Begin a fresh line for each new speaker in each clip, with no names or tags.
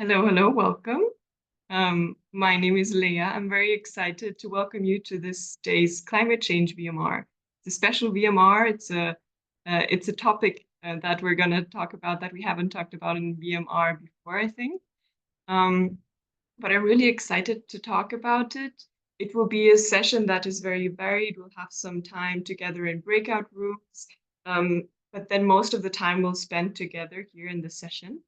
Hello, hello, welcome. My name is Leah. I'm very excited to welcome you to this day's climate change VMR. It's a special VMR. It's a topic that we're going to talk about that we haven't talked about in VMR before, I think. Um, but I'm really excited to talk about it. It will be a session that is very varied. We'll have some time together in breakout rooms, but then most of the time we'll spend together here in the session.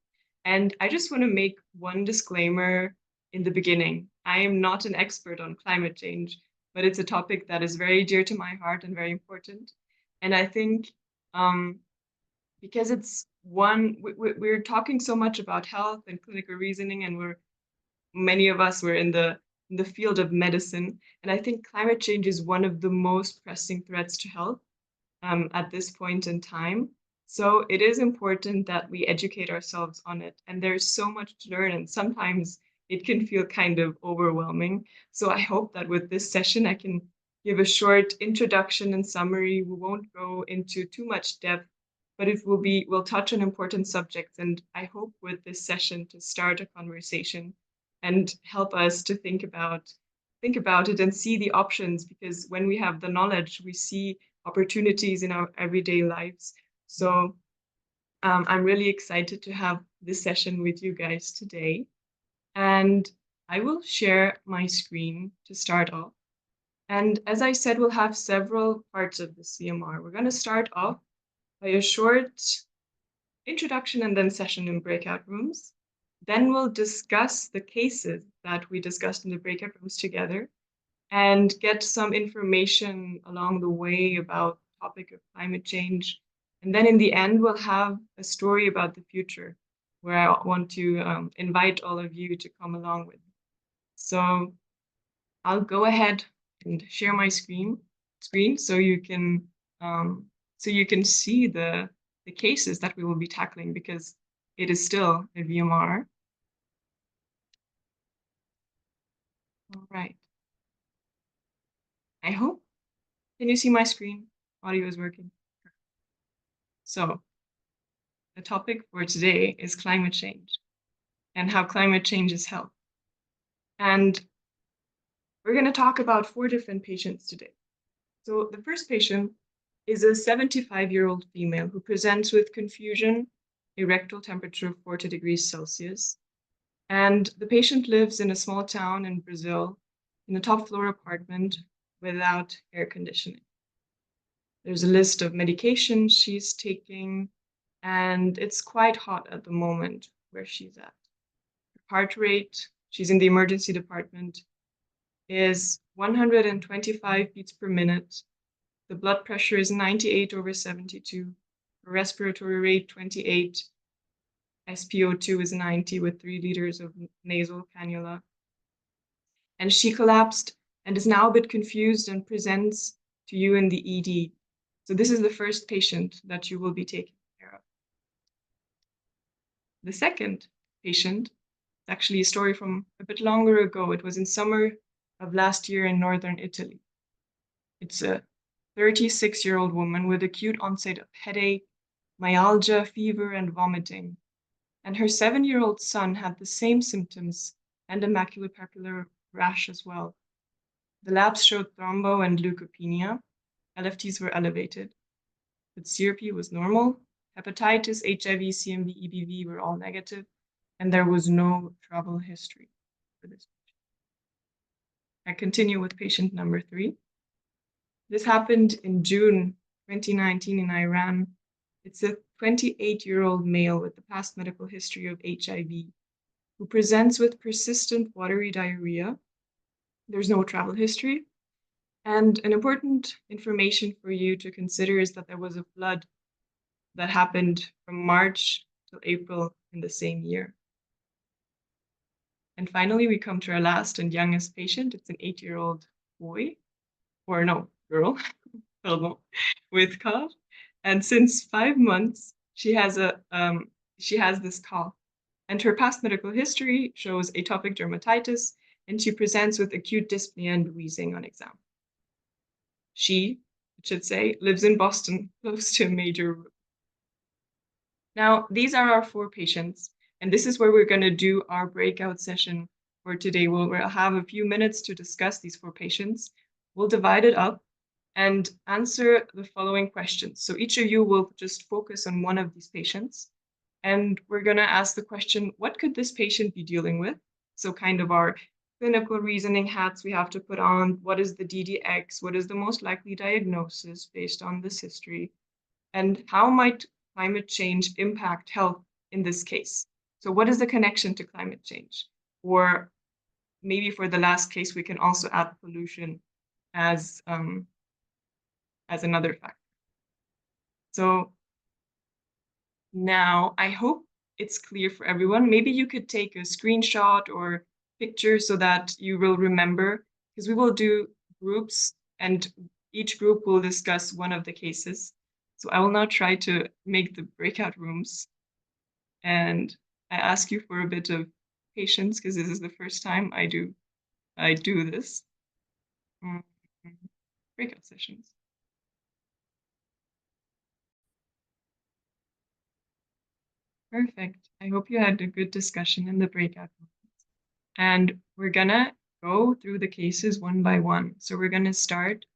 And I just want to make one disclaimer in the beginning. I am not an expert on climate change, but it's a topic that is very dear to my heart and very important. And I think because it's we're talking so much about health and clinical reasoning, and many of us were in the field of medicine, and I think climate change is one of the most pressing threats to health at this point in time. So it is important that we educate ourselves on it. And there's so much to learn, and sometimes it can feel kind of overwhelming. So I hope that with this session, I can give a short introduction and summary. We won't go into too much depth, but we'll touch on important subjects. And I hope with this session to start a conversation and help us to think about it and see the options, because when we have the knowledge, we see opportunities in our everyday lives. So I'm really excited to have this session with you guys today. And I will share my screen to start off. And as I said, we'll have several parts of the CMR. We're going to start off by a short introduction and then session in breakout rooms. Then we'll discuss the cases that we discussed in the breakout rooms together and get some information along the way about the topic of climate change. And then in the end, we'll have a story about the future where I want to invite all of you to come along with me. So I'll go ahead and share my screen so you can see the cases that we will be tackling, because it is still a VMR. All right. I hope. Can you see my screen? Audio is working. So the topic for today is climate change and how climate changes health. And we're going to talk about 4 different patients today. So the first patient is a 75-year-old female who presents with confusion, a rectal temperature of 40 degrees Celsius. And the patient lives in a small town in Brazil in a top floor apartment without air conditioning. There's a list of medications she's taking, and it's quite hot at the moment where she's at. Her heart rate, she's in the emergency department, is 125 beats per minute. The blood pressure is 98/72. Her respiratory rate 28. SpO2 is 90 with 3 liters of nasal cannula. And she collapsed and is now a bit confused and presents to you in the ED. So this is the first patient that you will be taking care of. The second patient is actually a story from a bit longer ago. It was in summer of last year in northern Italy. It's a 36-year-old woman with acute onset of headache, myalgia, fever, and vomiting. And her 7-year-old son had the same symptoms and a maculopapular rash as well. The labs showed thrombo and leukopenia. LFTs were elevated, but CRP was normal. Hepatitis, HIV, CMV, EBV were all negative, and there was no travel history for this patient. I continue with patient number 3. This happened in June 2019 in Iran. It's a 28-year-old male with the past medical history of HIV who presents with persistent watery diarrhea. There's no travel history. And an important information for you to consider is that there was a flood that happened from March till April in the same year. And finally, we come to our last and youngest patient. It's an 8-year-old boy, or no, girl, with cough. And since 5 months, she has this cough. And her past medical history shows atopic dermatitis, and she presents with acute dyspnea and wheezing on exam. She, it should say, lives in Boston, close to a major road. Now, these are our 4 patients, And this is where we're going to do our breakout session for today. We'll have a few minutes to discuss these 4 patients. We'll divide it up and answer the following questions. So each of you will just focus on one of these patients. And we're going to ask the question, what could this patient be dealing with? So kind of our clinical reasoning hats we have to put on. What is the DDX? What is the most likely diagnosis based on this history? And how might climate change impact health in this case? So what is the connection to climate change? Or maybe for the last case, we can also add pollution as another factor. So now I hope it's clear for everyone. Maybe you could take a screenshot or picture so that you will remember, because we will do groups and each group will discuss one of the cases. So I will now try to make the breakout rooms, and I ask you for a bit of patience because this is the first time I do this. Breakout sessions. Perfect. I hope you had a good discussion in the breakout rooms. And we're gonna go through the cases one by one. So we're gonna start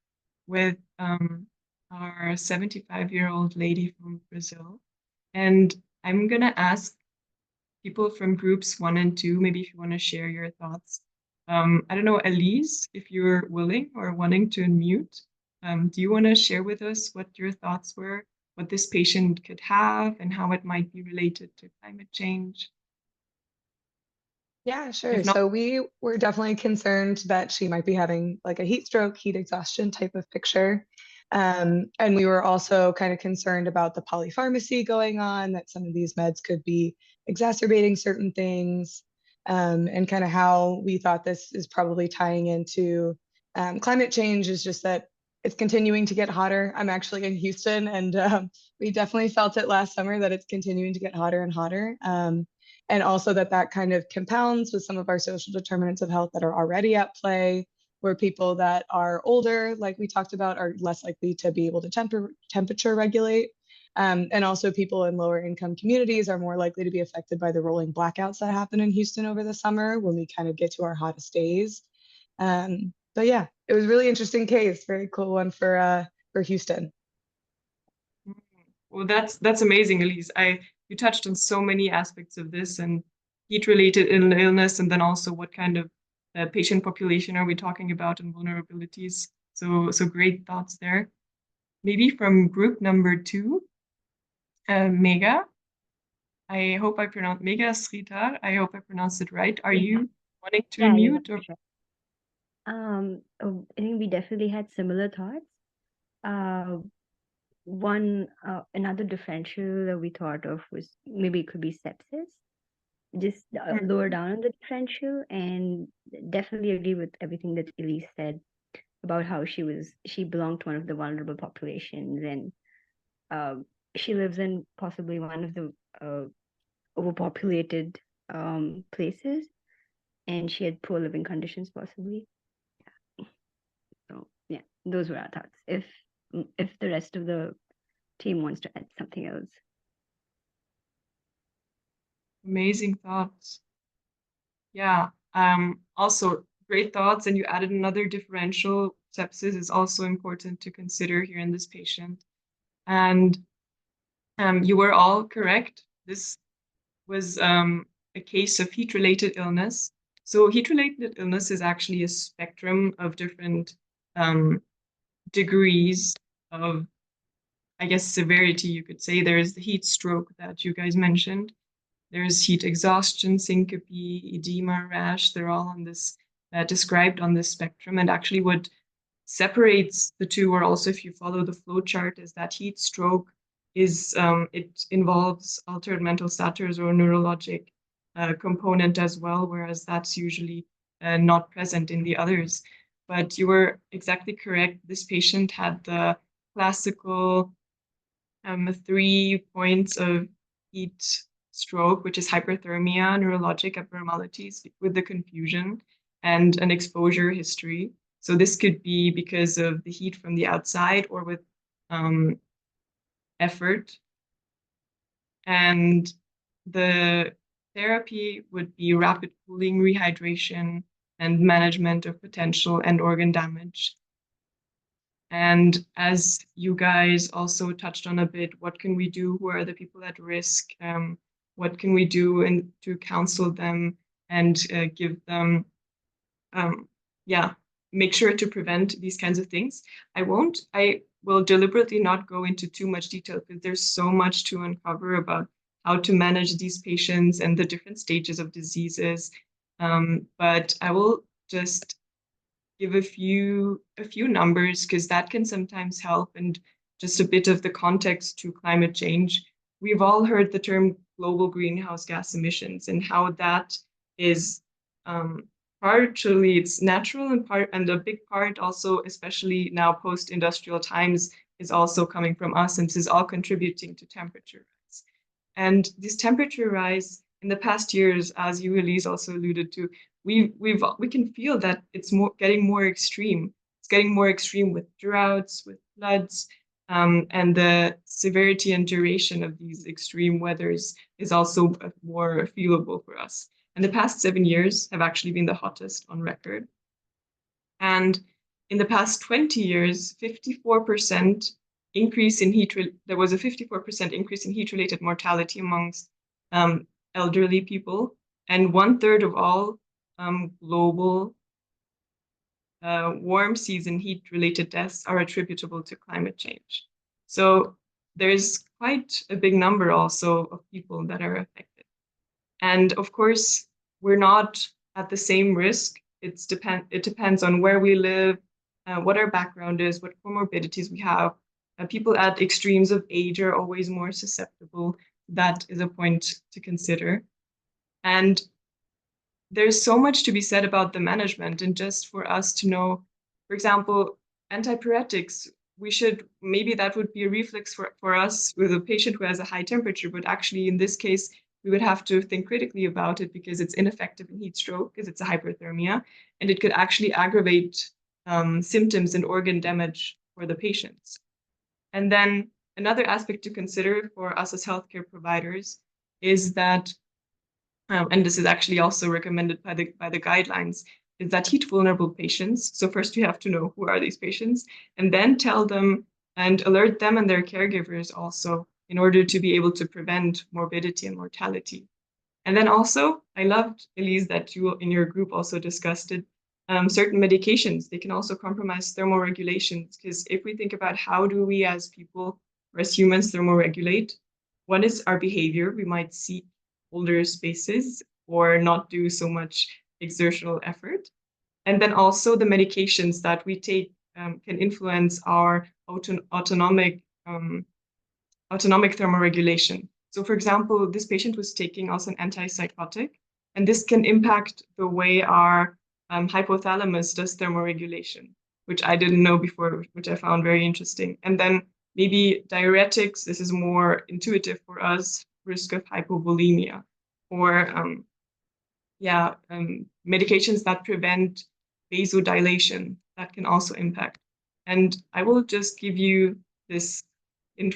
with our 75-year-old lady from Brazil. And I'm gonna ask people from groups 1 and 2, maybe if you want to share your thoughts. I don't know, Elise, if you're willing or wanting to unmute, do you want to share with us what your thoughts were, what this patient could have, and how it might be related to climate change?
Yeah, sure.
If not,
So we were definitely concerned that she might be having like a heat stroke, heat exhaustion type of picture. And we were also kind of concerned about the polypharmacy going on, that some of these meds could be exacerbating certain things, and kind of how we thought this is probably tying into climate change is just that it's continuing to get hotter. I'm actually in Houston, and we definitely felt it last summer that it's continuing to get hotter and hotter. And also that kind of compounds with some of our social determinants of health that are already at play, where people that are older, like we talked about, are less likely to be able to temperature regulate. And also people in lower income communities are more likely to be affected by the rolling blackouts that happen in Houston over the summer when we kind of get to our hottest days. But yeah, it was a really interesting case, very cool one for Houston.
well, that's amazing, Elise. You touched on so many aspects of this and heat-related illness, and then also what kind of patient population are we talking about and vulnerabilities. So great thoughts there. Maybe from group number 2, Mega. I hope I pronounced Mega Sritar. I hope I pronounced it right. Are you wanting to
Yeah, yeah,
unmute or?
sure. I think we definitely had similar thoughts. Another differential that we thought of was maybe it could be sepsis, just lower down on the differential, and definitely agree with everything that Elise said about how she belonged to one of the vulnerable populations, and she lives in possibly one of the overpopulated places, and she had poor living conditions possibly. So yeah, those were our thoughts. If the rest of the team wants to add something else.
Amazing thoughts. Yeah. Also great thoughts, and you added another differential. Sepsis is also important to consider here in this patient. And you were all correct. This was a case of heat-related illness. So heat-related illness is actually a spectrum of different degrees of, I guess, severity, you could say. There's the heat stroke that you guys mentioned. There's heat exhaustion, syncope, edema, rash. They're all on this, described on this spectrum. And actually what separates the two, or also if you follow the flow chart, is that heat stroke is, it involves altered mental status or neurologic component as well, whereas that's usually not present in the others. But you were exactly correct. This patient had the classical 3 points of heat stroke, which is hyperthermia, neurologic abnormalities with the confusion, and an exposure history. So this could be because of the heat from the outside or with effort. And the therapy would be rapid cooling, rehydration, and management of potential end organ damage. And as you guys also touched on a bit, what can we do? Who are the people at risk? What can we do to counsel them and give them, make sure to prevent these kinds of things? I will deliberately not go into too much detail because there's so much to uncover about how to manage these patients and the different stages of diseases. But I will just give a few numbers because that can sometimes help, and just a bit of the context to climate change. We've all heard the term global greenhouse gas emissions and how that is partially it's natural and a big part also, especially now post-industrial times, is also coming from us, and this is all contributing to temperature rise. And this temperature rise in the past years, as you, Elise, also alluded to, we can feel that it's getting more extreme. It's getting more extreme with droughts, with floods, and the severity and duration of these extreme weathers is also more feelable for us. And the past 7 years have actually been the hottest on record. And in the past 20 years, 54% increase in there was a 54% increase in heat-related mortality amongst elderly people, and 1/3 of all global warm season heat-related deaths are attributable to climate change. So there's quite a big number also of people that are affected. And of course, we're not at the same risk. It depends on where we live, what our background is, what comorbidities we have. People at extremes of age are always more susceptible. That is a point to consider. And there's so much to be said about the management, and just for us to know, for example, antipyretics, maybe that would be a reflex for us with a patient who has a high temperature, but actually in this case, we would have to think critically about it because it's ineffective in heat stroke, because it's a hyperthermia, and it could actually aggravate symptoms and organ damage for the patients. And then another aspect to consider for us as healthcare providers is that, and this is actually also recommended by the guidelines, is that heat vulnerable patients. So first we have to know who are these patients, and then tell them and alert them and their caregivers also in order to be able to prevent morbidity and mortality. And then also, I loved, Elise, that you in your group also discussed it, certain medications, they can also compromise thermoregulations, because if we think about how do we as people or as humans thermoregulate, one is our behavior. We might seek older spaces or not do so much exertional effort. And then also the medications that we take can influence our autonomic thermoregulation. So for example, this patient was taking also an antipsychotic, and this can impact the way our hypothalamus does thermoregulation, which I didn't know before, which I found very interesting. And then maybe diuretics, this is more intuitive for us, risk of hypovolemia, or medications that prevent vasodilation, that can also impact. And I will just give you this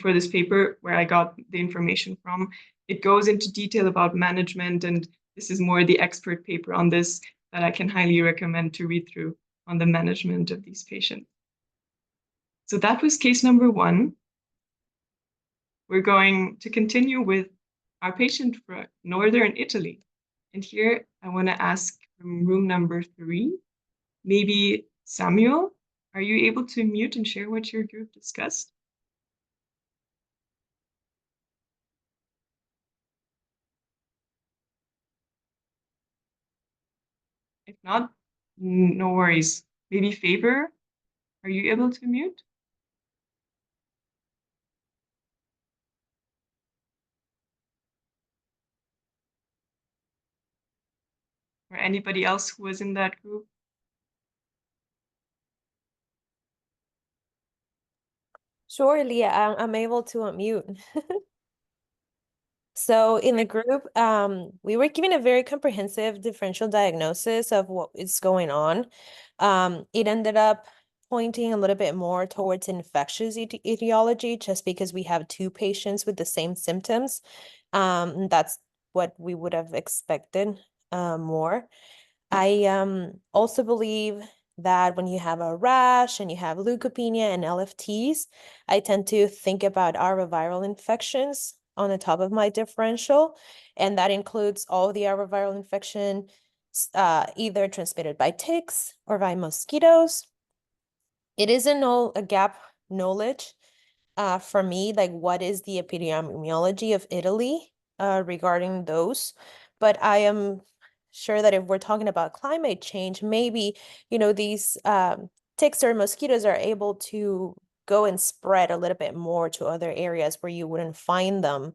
for this paper where I got the information from. It goes into detail about management, and this is more the expert paper on this that I can highly recommend to read through on the management of these patients. So that was case number 1. We're going to continue with our patient from Northern Italy. And here I want to ask from room number 3, maybe Samuel, are you able to mute and share what your group discussed? If not, no worries. Maybe Faber, are you able to mute? Or anybody else who was in that group?
Sure, Leah, I'm able to unmute. So in the group, we were given a very comprehensive differential diagnosis of what is going on. It ended up pointing a little bit more towards infectious etiology, just because we have 2 patients with the same symptoms. That's what we would have expected more. I also believe that when you have a rash and you have leukopenia and LFTs, I tend to think about arboviral infections on the top of my differential, and that includes all the arboviral infection either transmitted by ticks or by mosquitoes. It isn't all a gap knowledge for me, like what is the epidemiology of Italy regarding those, but I am sure that if we're talking about climate change, maybe, these ticks or mosquitoes are able to go and spread a little bit more to other areas where you wouldn't find them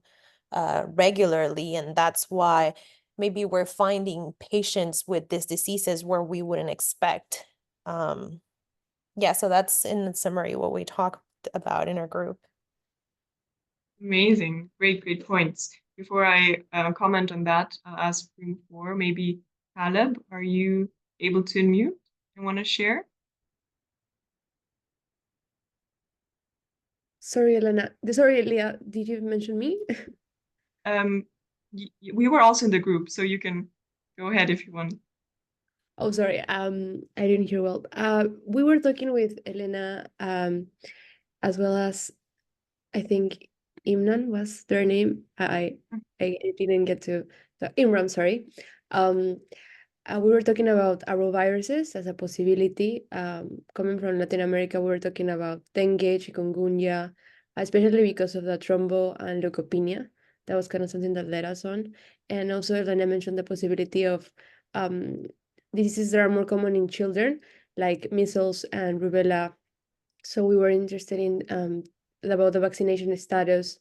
regularly. And that's why maybe we're finding patients with these diseases where we wouldn't expect. Yeah, so that's in summary what we talked about in our group.
Amazing. Great points. Before I comment on that, I'll ask room 4, maybe Caleb, are you able to unmute and want to share?
Sorry, Elena. Sorry, Leah, did you mention me?
We were also in the group, so you can go ahead if you want.
Oh, sorry. I didn't hear well. We were talking with Elena, as well as I think Imran was their name. I didn't get to Imran, sorry. We were talking about arboviruses as a possibility. Coming from Latin America, we were talking about dengue, chikungunya, especially because of the thrombo and leukopenia. That was kind of something that led us on. And also, Elena mentioned the possibility of diseases that are more common in children, like measles and rubella. So we were interested in about the vaccination status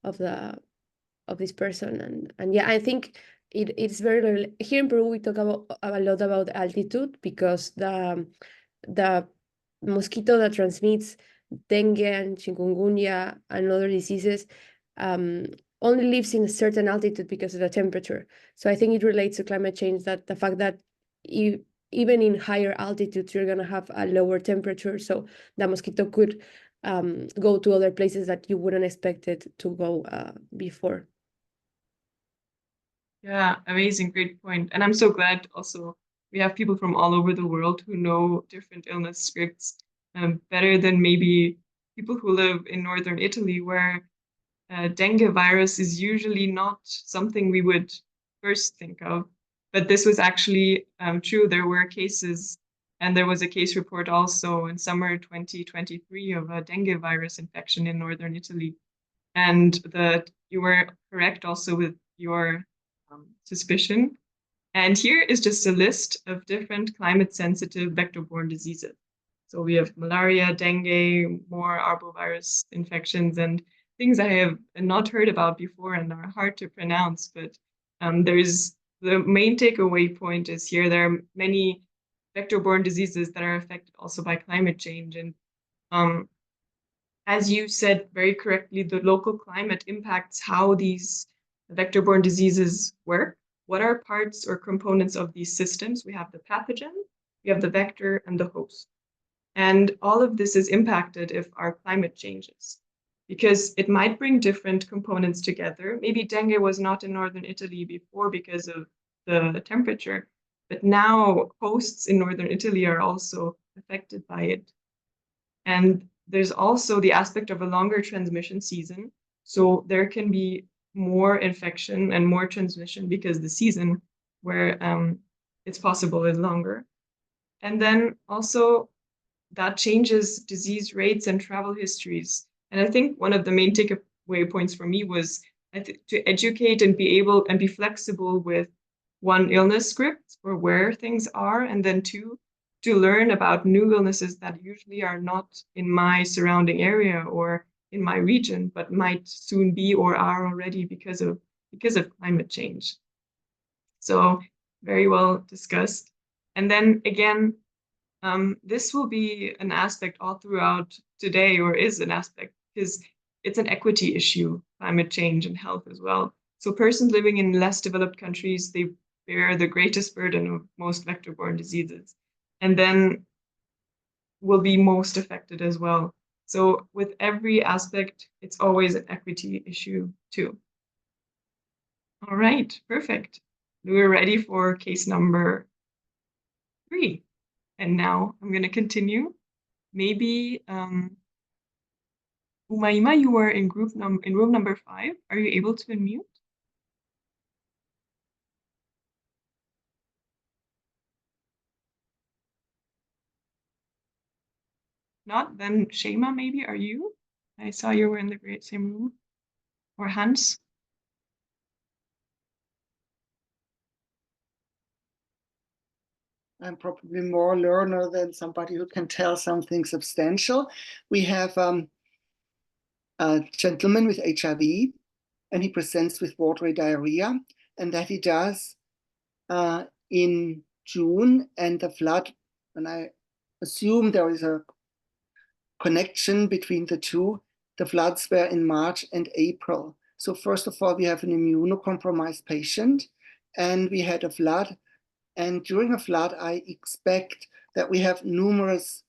of this person, and yeah, I think it's very here in Peru. We talk about a lot about altitude because the mosquito that transmits dengue and chikungunya and other diseases only lives in a certain altitude because of the temperature. So I think it relates to climate change, that the fact that even in higher altitudes you're gonna have a lower temperature, so the mosquito could go to other places that you wouldn't expect it to go before.
Yeah, amazing, great point. And I'm so glad also we have people from all over the world who know different illness scripts better than maybe people who live in northern Italy, where dengue virus is usually not something we would first think of. But this was actually true. There were cases, and there was a case report also in summer 2023 of a dengue virus infection in northern Italy. And that you were correct also with your suspicion. And here is just a list of different climate-sensitive vector-borne diseases. So we have malaria, dengue, more arbovirus infections, and things I have not heard about before and are hard to pronounce. But there's the main takeaway point is here there are many vector-borne diseases that are affected also by climate change. And as you said very correctly, the local climate impacts how these vector-borne diseases work. What are parts or components of these systems? We have the pathogen, we have the vector, and the host. And all of this is impacted if our climate changes, because it might bring different components together. Maybe dengue was not in northern Italy before because of the temperature, but now hosts in northern Italy are also affected by it. And there's also the aspect of a longer transmission season. So there can be more infection and more transmission because the season where it's possible is longer. And then also that changes disease rates and travel histories. And I think one of the main takeaway points for me was to educate and be able and be flexible with one, illness script for where things are, and then two, to learn about new illnesses that usually are not in my surrounding area or in my region, but might soon be or are already because of climate change. So very well discussed. And then again, this will be an aspect all throughout today, or is an aspect, because it's an equity issue, climate change and health as well. So persons living in less developed countries, they bear the greatest burden of most vector-borne diseases, and then will be most affected as well. So with every aspect, it's always an equity issue too. All right, perfect. We're ready for case number 3. And now I'm going to continue. Maybe Umaima, you were in room number 5. Are you able to unmute? Not, then Shema, maybe, are you? I saw you were in the same room. Or Hans?
I'm probably more a learner than somebody who can tell something substantial. We have a gentleman with HIV, and he presents with watery diarrhea, and that he does in June, and the flood, and I assume there is a connection between the two. The floods were in March and April. So first of all, we have an immunocompromised patient, and we had a flood. And during a flood, I expect that we have numerous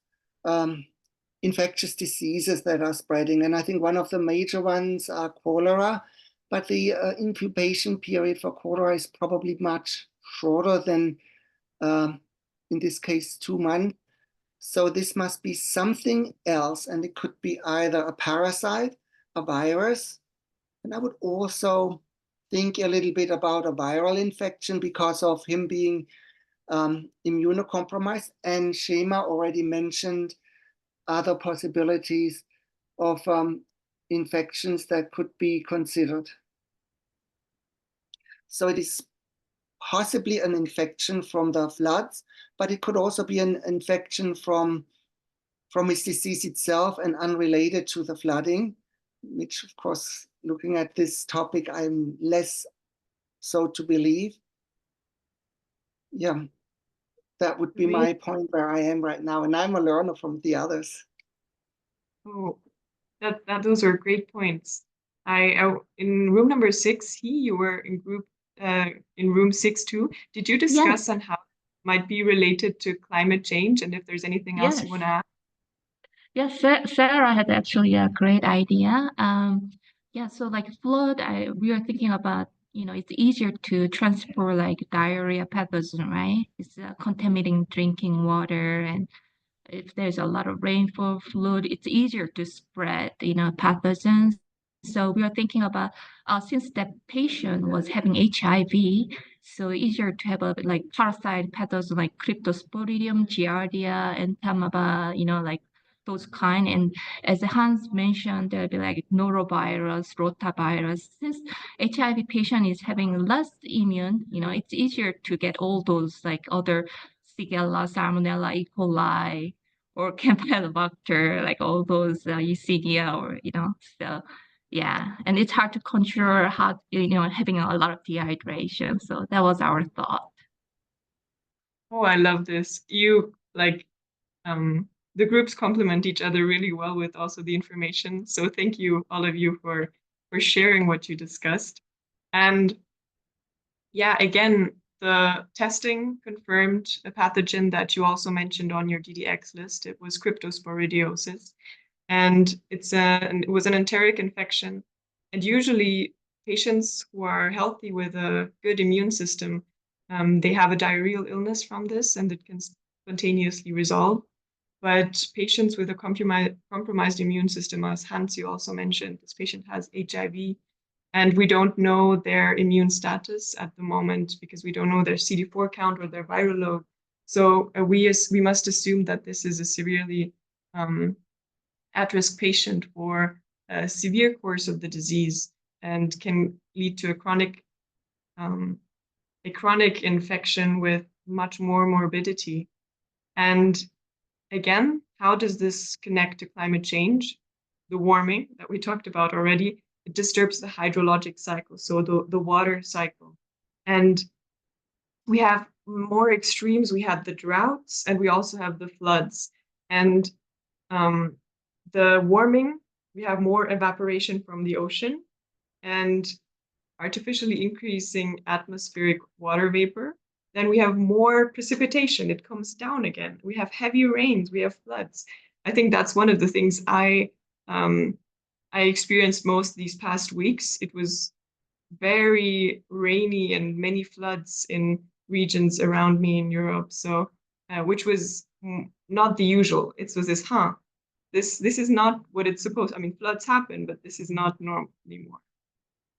infectious diseases that are spreading. And I think one of the major ones are cholera, but the incubation period for cholera is probably much shorter than, in this case, 2 months. So this must be something else, and it could be either a parasite, a virus, and I would also think a little bit about a viral infection because of him being immunocompromised. And Shema already mentioned other possibilities of infections that could be considered. So it is possibly an infection from the floods, but it could also be an infection from his disease itself and unrelated to the flooding, which of course, looking at this topic, I'm less so to believe. Yeah, that would be my point where I am right now. And I'm a learner from the others.
Oh, those are great points. I in room number 6, you were in room 6 too. Did you discuss on how it might be related to climate change, and if there's anything else you want to add?
Yes, Sarah had actually a great idea. Yeah, so like flood, we are thinking about, it's easier to transport like diarrhea pathogen, right? It's contaminating drinking water, and if there's a lot of rainfall, flood, it's easier to spread, pathogens. So we are thinking about, since that patient was having HIV, so easier to have a like parasite pathogen like Cryptosporidium, Giardia, Entamoeba, like those kind. And as Hans mentioned, there'll be like norovirus, rotavirus. Since HIV patient is having less immune, it's easier to get all those like other Shigella, Salmonella, E. coli, or Campylobacter, like all those Yersinia, or so yeah. And it's hard to control how having a lot of dehydration. So that was our thought.
Oh, I love this. You like the groups complement each other really well with also the information. So thank you, all of you, for sharing what you discussed. And yeah, again, the testing confirmed a pathogen that you also mentioned on your DDX list. It was cryptosporidiosis, and it was an enteric infection. And usually patients who are healthy with a good immune system, they have a diarrheal illness from this, and it can spontaneously resolve. But patients with a compromised immune system, as Hans, you also mentioned, this patient has HIV, and we don't know their immune status at the moment because we don't know their CD4 count or their viral load. So we must assume that this is a severely at-risk patient for a severe course of the disease and can lead to a chronic infection with much more morbidity. And again, how does this connect to climate change? The warming that we talked about already, it disturbs the hydrologic cycle, so the water cycle. And we have more extremes. We had the droughts, and we also have the floods. And the warming, we have more evaporation from the ocean and artificially increasing atmospheric water vapor. Then we have more precipitation. It comes down again. We have heavy rains. We have floods. I think that's one of the things I experienced most these past weeks. It was very rainy and many floods in regions around me in Europe. So, which was not the usual. It was this is not what it's supposed. I mean, floods happen, but this is not normal anymore.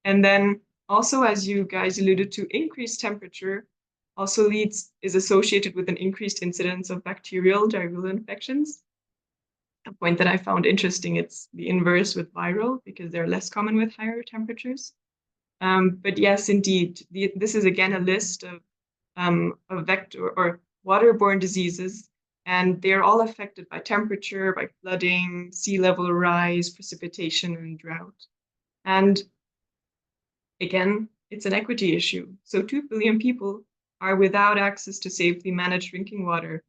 And then also, as you guys alluded to, increased temperature also is associated with an increased incidence of bacterial diarrheal infections. A point that I found interesting, it's the inverse with viral because they're less common with higher temperatures. But yes, indeed, this is again a list of vector or waterborne diseases, and they're all affected by temperature, by flooding, sea level rise, precipitation, and drought. And again, it's an equity issue. So 2 billion people are without access to safely managed drinking water,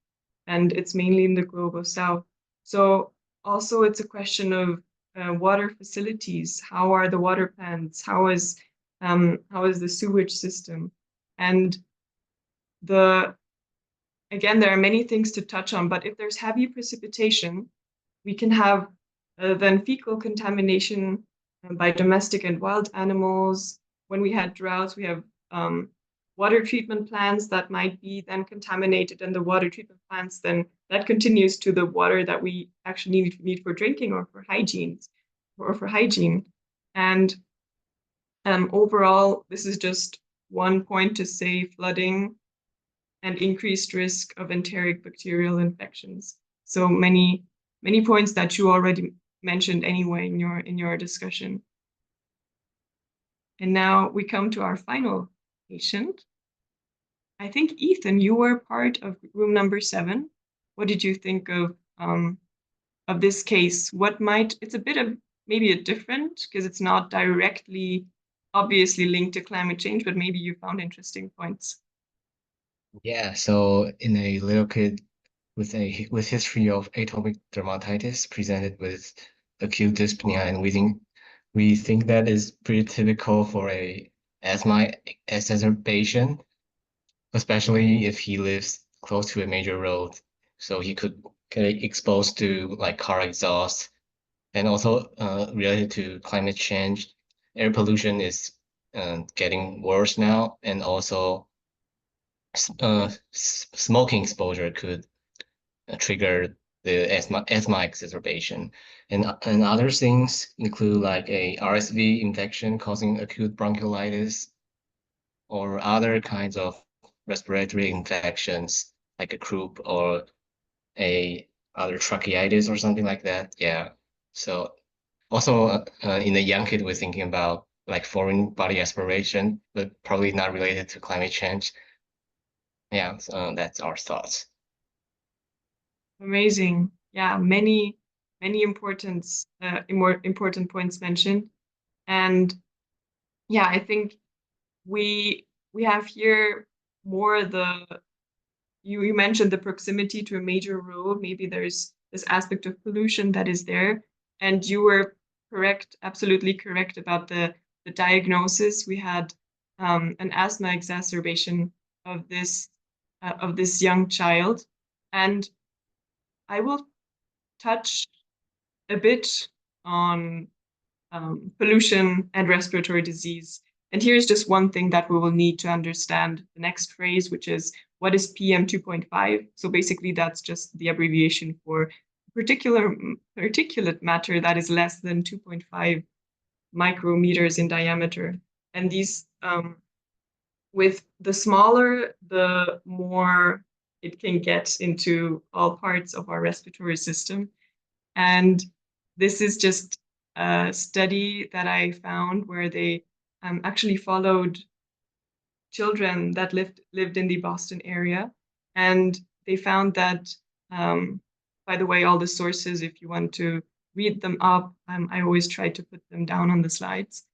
and it's mainly in the global south. So also it's a question of water facilities. How are the water plants? How is the sewage system? And again, there are many things to touch on, but if there's heavy precipitation, we can have then fecal contamination by domestic and wild animals. When we had droughts, we have water treatment plants that might be then contaminated, and the water treatment plants then that continues to the water that we actually need for drinking or for hygiene. And overall, this is just one point to say flooding and increased risk of enteric bacterial infections. So many points that you already mentioned anyway in your discussion. And now we come to our final patient. I think, Ethan, you were part of room number 7. What did you think of this case? It's a bit of maybe a different, because it's not directly obviously linked to climate change, but maybe you found interesting points.
Yeah, so in a little kid with history of atopic dermatitis presented with acute dyspnea, and we think that is pretty typical for a asthma exacerbation, especially if he lives close to a major road, so he could get exposed to like car exhaust, and also related to climate change, air pollution is getting worse now, and also smoking exposure could trigger the asthma exacerbation. And other things include like a RSV infection causing acute bronchiolitis, or other kinds of respiratory infections like a croup or a other tracheitis or something like that. Yeah. So also in a young kid, we're thinking about like foreign body aspiration, but probably not related to climate change. Yeah, so that's our thoughts.
Amazing. Yeah, many important points mentioned. And yeah, I think we have here more you mentioned the proximity to a major road. Maybe there's this aspect of pollution that is there. And you were correct, absolutely correct about the diagnosis. We had an asthma exacerbation of this young child. And I will touch a bit on pollution and respiratory disease. And here's just one thing that we will need to understand the next phrase, which is what is PM 2.5? So basically, that's just the abbreviation for particular particulate matter that is less than 2.5 micrometers in diameter. And these, with the smaller, the more it can get into all parts of our respiratory system. And this is just a study that I found where they actually followed children that lived in the Boston area. And they found that, by the way, all the sources, if you want to read them up, I always try to put them down on the slides.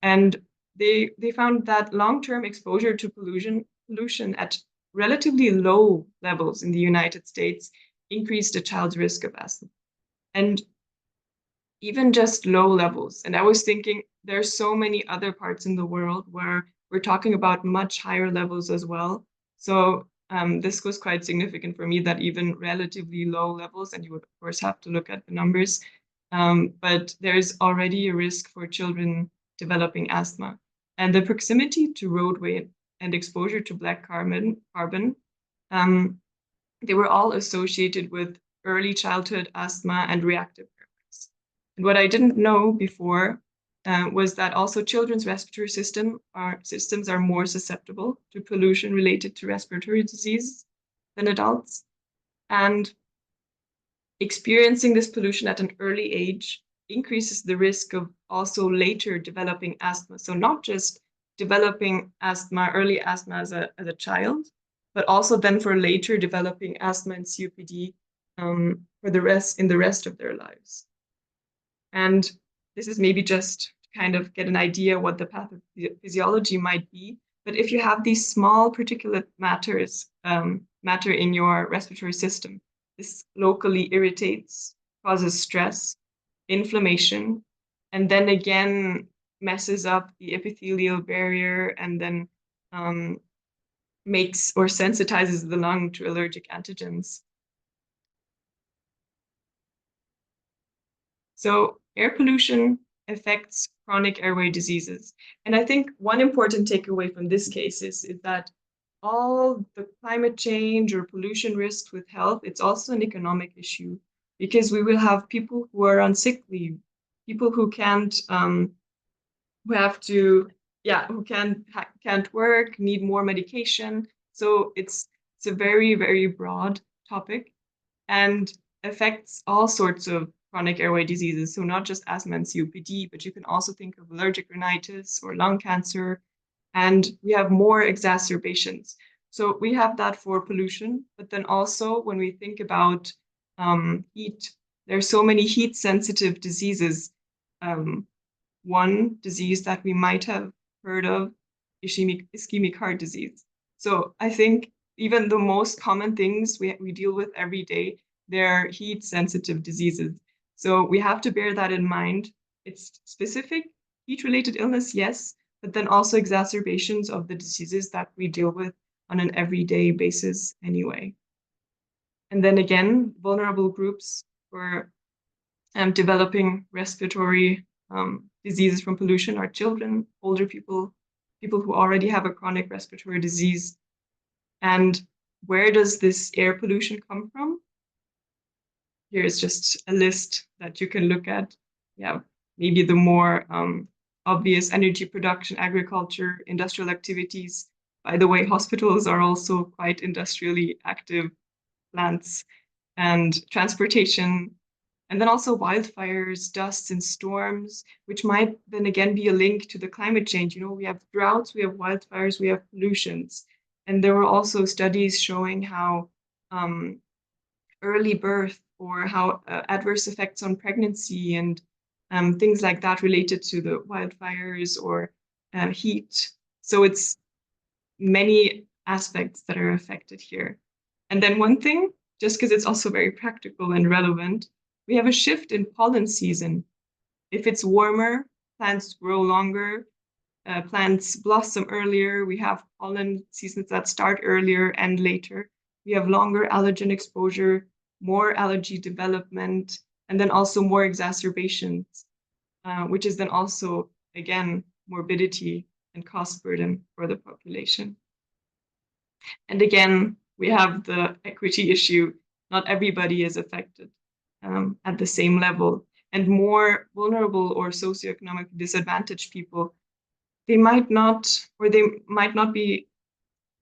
And they found that long-term exposure to pollution at relatively low levels in the United States increased a child's risk of asthma. And even just low levels. And I was thinking there's so many other parts in the world where we're talking about much higher levels as well. So this was quite significant for me that even relatively low levels, and you would of course have to look at the numbers, but there's already a risk for children developing asthma. And the proximity to roadway and exposure to black carbon, they were all associated with early childhood asthma and reactive airways. And what I didn't know before was that also children's respiratory systems are more susceptible to pollution related to respiratory disease than adults. And experiencing this pollution at an early age increases the risk of also later developing asthma. So not just developing asthma, early asthma as a child, but also then for later developing asthma and COPD for the rest of their lives. And this is maybe just to kind of get an idea what the pathophysiology might be. But if you have these small particulate matter in your respiratory system, this locally irritates, causes stress, inflammation, and then again messes up the epithelial barrier and then makes or sensitizes the lung to allergic antigens. So air pollution affects chronic airway diseases. And I think one important takeaway from this case is that all the climate change or pollution risks with health, it's also an economic issue because we will have people who are on sick leave, people who can't, who can't work, need more medication. So it's a very, very broad topic and affects all sorts of chronic airway diseases. So not just asthma and COPD, but you can also think of allergic rhinitis or lung cancer. And we have more exacerbations. So we have that for pollution, but then also when we think about heat, there are so many heat-sensitive diseases. One disease that we might have heard of, ischemic heart disease. So I think even the most common things we deal with every day, they're heat-sensitive diseases. So we have to bear that in mind. It's specific heat-related illness, yes, but then also exacerbations of the diseases that we deal with on an everyday basis anyway. And then again, vulnerable groups for developing respiratory diseases from pollution are children, older people, people who already have a chronic respiratory disease. And where does this air pollution come from? Here's just a list that you can look at. Yeah, maybe the more obvious: energy production, agriculture, industrial activities. By the way, hospitals are also quite industrially active plants, and transportation, and then also wildfires, dust, and storms, which might then again be a link to the climate change. You know, we have droughts, we have wildfires, we have pollutions. And there were also studies showing how early birth or how adverse effects on pregnancy and things like that related to the wildfires or heat. So it's many aspects that are affected here. And then one thing, just because it's also very practical and relevant, we have a shift in pollen season. If it's warmer, plants grow longer, plants blossom earlier. We have pollen seasons that start earlier and later. We have longer allergen exposure, more allergy development, and then also more exacerbations, which is then also, again, morbidity and cost burden for the population. And again, we have the equity issue. Not everybody is affected at the same level. And more vulnerable or socioeconomically disadvantaged people, they might not, or they might not be,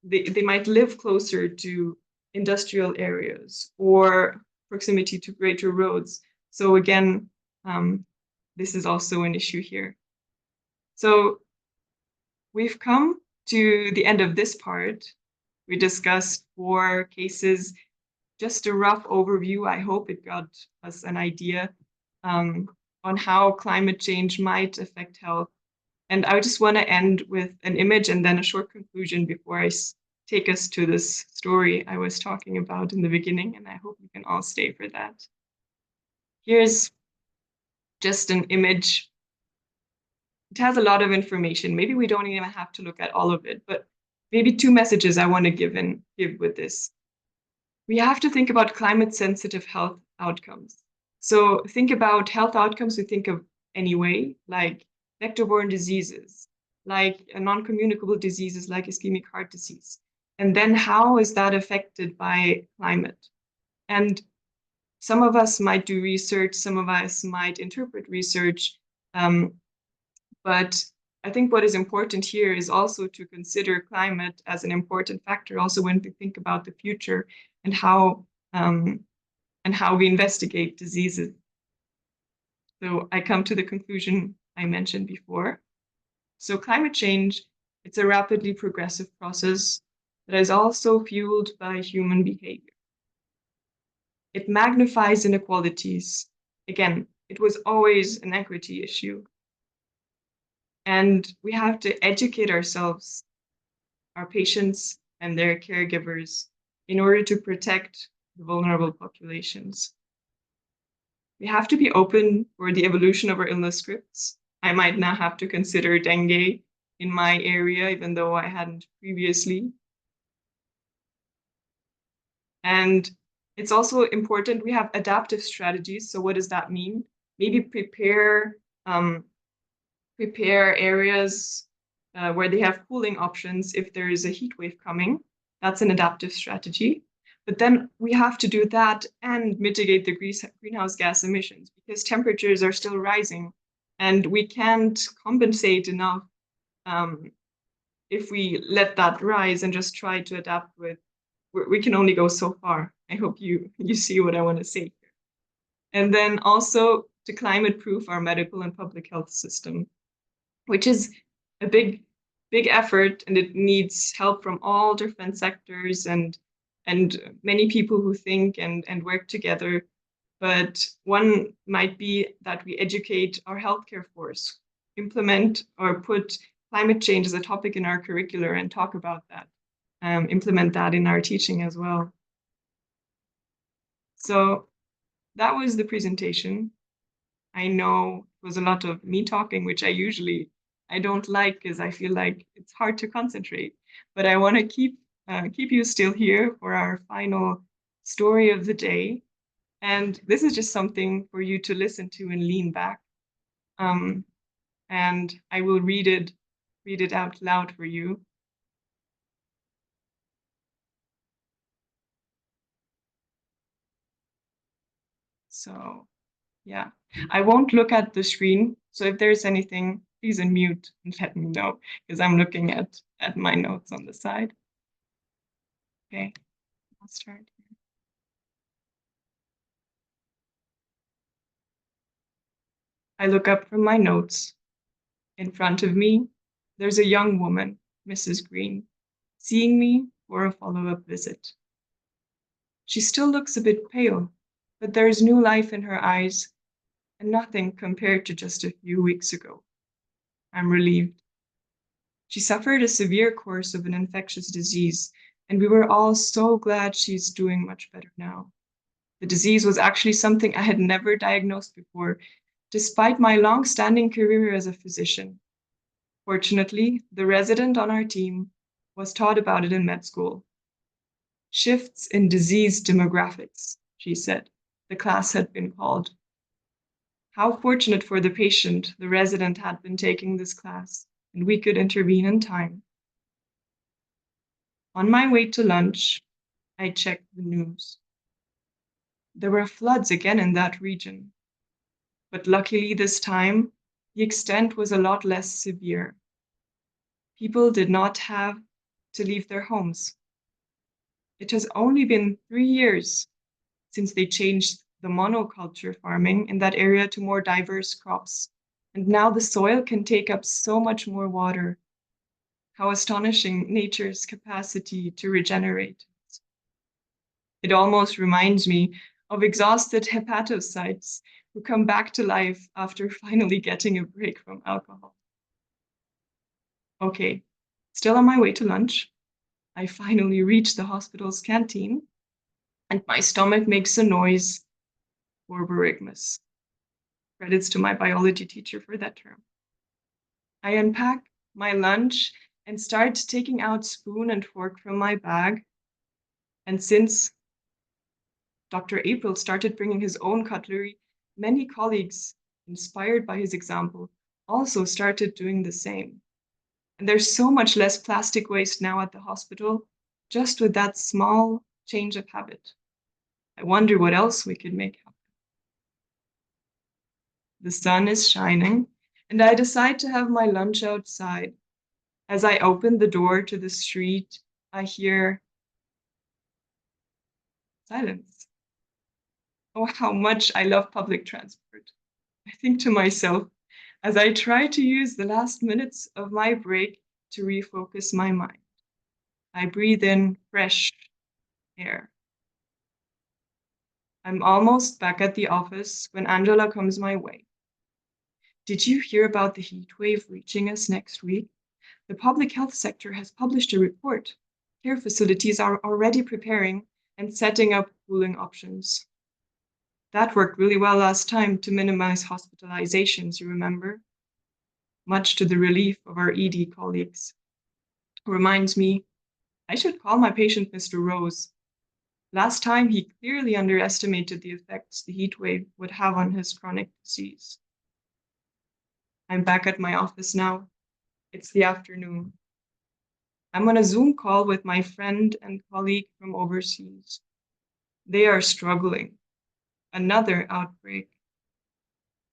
they might live closer to industrial areas or proximity to greater roads. So again, this is also an issue here. So we've come to the end of this part. We discussed 4 cases, just a rough overview. I hope it got us an idea on how climate change might affect health. And I just want to end with an image and then a short conclusion before I take us to this story I was talking about in the beginning, and I hope you can all stay for that. Here's just an image. It has a lot of information. Maybe we don't even have to look at all of it, but maybe 2 messages I want to give with this. We have to think about climate-sensitive health outcomes. So think about health outcomes we think of anyway, like vector-borne diseases, like non-communicable diseases like ischemic heart disease. And then how is that affected by climate? And some of us might do research, some of us might interpret research, but I think what is important here is also to consider climate as an important factor, also when we think about the future and how we investigate diseases. So I come to the conclusion I mentioned before. So climate change, it's a rapidly progressive process that is also fueled by human behavior. It magnifies inequalities. Again, it was always an equity issue. And we have to educate ourselves, our patients and their caregivers, in order to protect the vulnerable populations. We have to be open for the evolution of our illness scripts. I might now have to consider dengue in my area, even though I hadn't previously. And it's also important we have adaptive strategies. So what does that mean? Maybe prepare areas where they have cooling options if there is a heat wave coming. That's an adaptive strategy. But then we have to do that and mitigate the greenhouse gas emissions because temperatures are still rising and we can't compensate enough if we let that rise and just try to adapt with, we can only go so far. I hope you see what I want to say here. And then also to climate proof our medical and public health system, which is a big effort, and it needs help from all different sectors and many people who think and work together. But one might be that we educate our healthcare force, implement or put climate change as a topic in our curricula and talk about that, implement that in our teaching as well. So that was the presentation. I know it was a lot of me talking, which I don't like because I feel like it's hard to concentrate. But I want to keep you still here for our final story of the day. And this is just something for you to listen to and lean back. And I will read it out loud for you. So yeah, I won't look at the screen. So if there's anything, please unmute and let me know because I'm looking at my notes on the side. Okay, I'll start. I look up from my notes. In front of me, there's a young woman, Mrs. Green, seeing me for a follow-up visit. She still looks a bit pale, but there is new life in her eyes and nothing compared to just a few weeks ago. I'm relieved. She suffered a severe course of an infectious disease, and we were all so glad she's doing much better now. The disease was actually something I had never diagnosed before, despite my long-standing career as a physician. Fortunately, the resident on our team was taught about it in med school. Shifts in disease demographics, she said, the class had been called. How fortunate for the patient the resident had been taking this class, and we could intervene in time. On my way to lunch, I checked the news. There were floods again in that region, but luckily this time, the extent was a lot less severe. People did not have to leave their homes. It has only been 3 years since they changed the monoculture farming in that area to more diverse crops, and now the soil can take up so much more water. How astonishing nature's capacity to regenerate. It almost reminds me of exhausted hepatocytes who come back to life after finally getting a break from alcohol. Okay, still on my way to lunch, I finally reach the hospital's canteen and my stomach makes a noise for borygmus. Credits to my biology teacher for that term. I unpack my lunch and start taking out spoon and fork from my bag. And since Dr. April started bringing his own cutlery, many colleagues, inspired by his example, also started doing the same. And there's so much less plastic waste now at the hospital, just with that small change of habit. I wonder what else we could make happen. The sun is shining, and I decide to have my lunch outside. As I open the door to the street, I hear silence. Oh, how much I love public transport. I think to myself as I try to use the last minutes of my break to refocus my mind. I breathe in fresh air. I'm almost back at the office when Angela comes my way. Did you hear about the heat wave reaching us next week? The public health sector has published a report. Care facilities are already preparing and setting up cooling options. That worked really well last time to minimize hospitalizations, you remember? Much to the relief of our ED colleagues. Reminds me, I should call my patient Mr. Rose. Last time he clearly underestimated the effects the heat wave would have on his chronic disease. I'm back at my office now. It's the afternoon. I'm on a Zoom call with my friend and colleague from overseas. They are struggling. Another outbreak.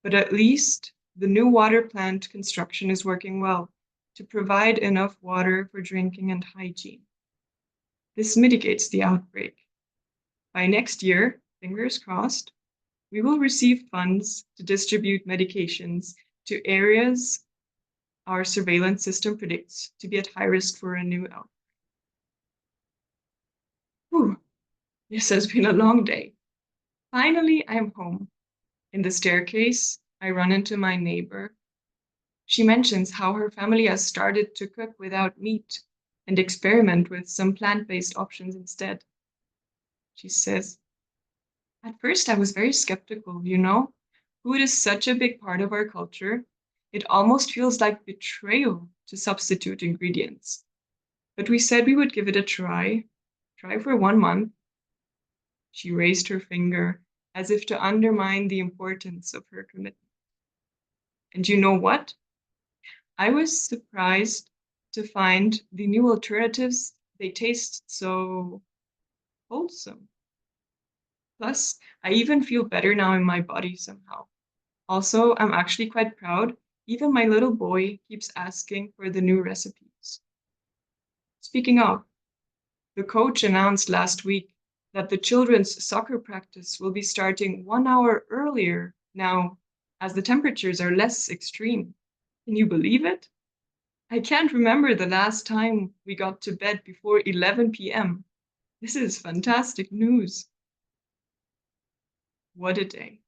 But at least the new water plant construction is working well to provide enough water for drinking and hygiene. This mitigates the outbreak. By next year, fingers crossed, we will receive funds to distribute medications to areas our surveillance system predicts to be at high risk for a new outbreak. Whew, this has been a long day. Finally, I am home. In the staircase, I run into my neighbor. She mentions how her family has started to cook without meat and experiment with some plant-based options instead. She says, "At first I was very skeptical, you know? Food is such a big part of our culture. It almost feels like betrayal to substitute ingredients. But we said we would give it a try for 1 month." She raised her finger as if to undermine the importance of her commitment. And you know what? I was surprised to find the new alternatives, they taste so wholesome. Plus, I even feel better now in my body somehow. Also, I'm actually quite proud. Even my little boy keeps asking for the new recipes. Speaking of, the coach announced last week that the children's soccer practice will be starting 1 hour earlier now, as the temperatures are less extreme. Can you believe it? I can't remember the last time we got to bed before 11 p.m. This is fantastic news. What a day.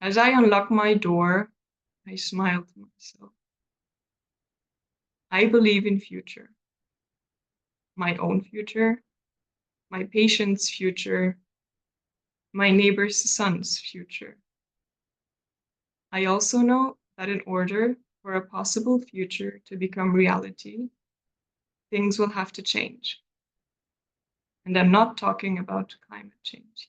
As I unlock my door, I smile to myself. I believe in future. My own future, my patient's future, my neighbor's son's future. I also know that in order for a possible future to become reality, things will have to change. And I'm not talking about climate change.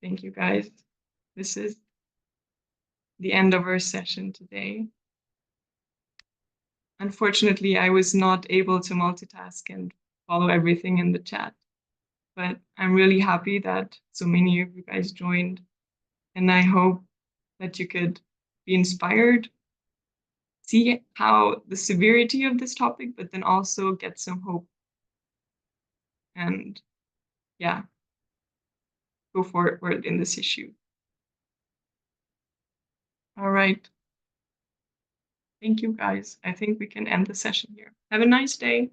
Thank you, guys. This is the end of our session today. Unfortunately, I was not able to multitask and follow everything in the chat, but I'm really happy that so many of you guys joined, and I hope that you could be inspired, see how the severity of this topic, but then also get some hope. And yeah, go forward in this issue. All right. Thank you, guys. I think we can end the session here. Have a nice day.